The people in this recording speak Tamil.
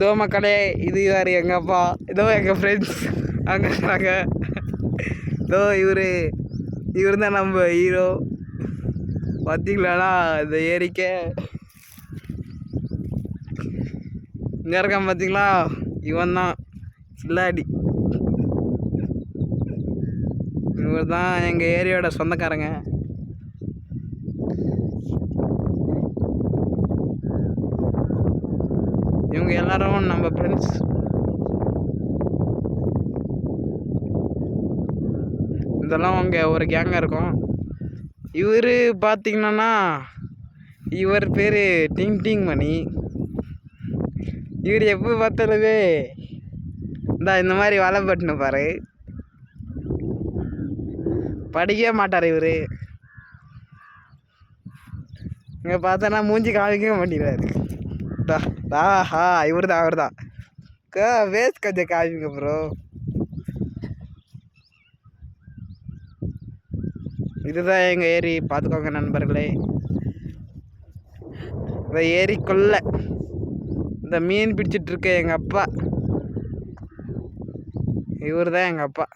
இதோ மக்களே, இது யார் எங்கள் அப்பா, இதோ எங்கள் ஃப்ரெண்ட்ஸ் அங்கே இருக்கிறாங்க. இதோ இவர் தான் நம்ம ஹீரோ. பார்த்தீங்களாண்ணா இந்த ஏரிக்கை இங்கே இருக்கான் பார்த்தீங்களா, இவன் தான் சில்லாடி. இவர் தான் எங்கள் ஏரியோட சொந்தக்காரங்க. இவங்க எல்லாரும் நம்ம ஃப்ரெண்ட்ஸ். இதெல்லாம் அவங்க ஒரு கேங்காக இருக்கும். இவர் பார்த்தீங்கன்னா இவர் பேர் டிங் டிங் மணி. இவர் எப்போ பார்த்தாலுமே இந்த மாதிரி வலை பட்டுன்னு பாரு, படிக்கவே மாட்டார் இவர். இங்கே பார்த்தோன்னா மூஞ்சி காமிக்கவே மாட்டேங்கிறாரு. இவர் தான் வேஸ்ட் கொஞ்சம் காமிங்க ப்ரோ. இதுதான் எங்கள் ஏரி, பார்த்துக்கோங்க நண்பர்களே. இந்த ஏரிக்குள்ள இந்த மீன் பிடிச்சிட்டு இருக்க எங்கள் அப்பா, இவர் தான் எங்கள் அப்பா.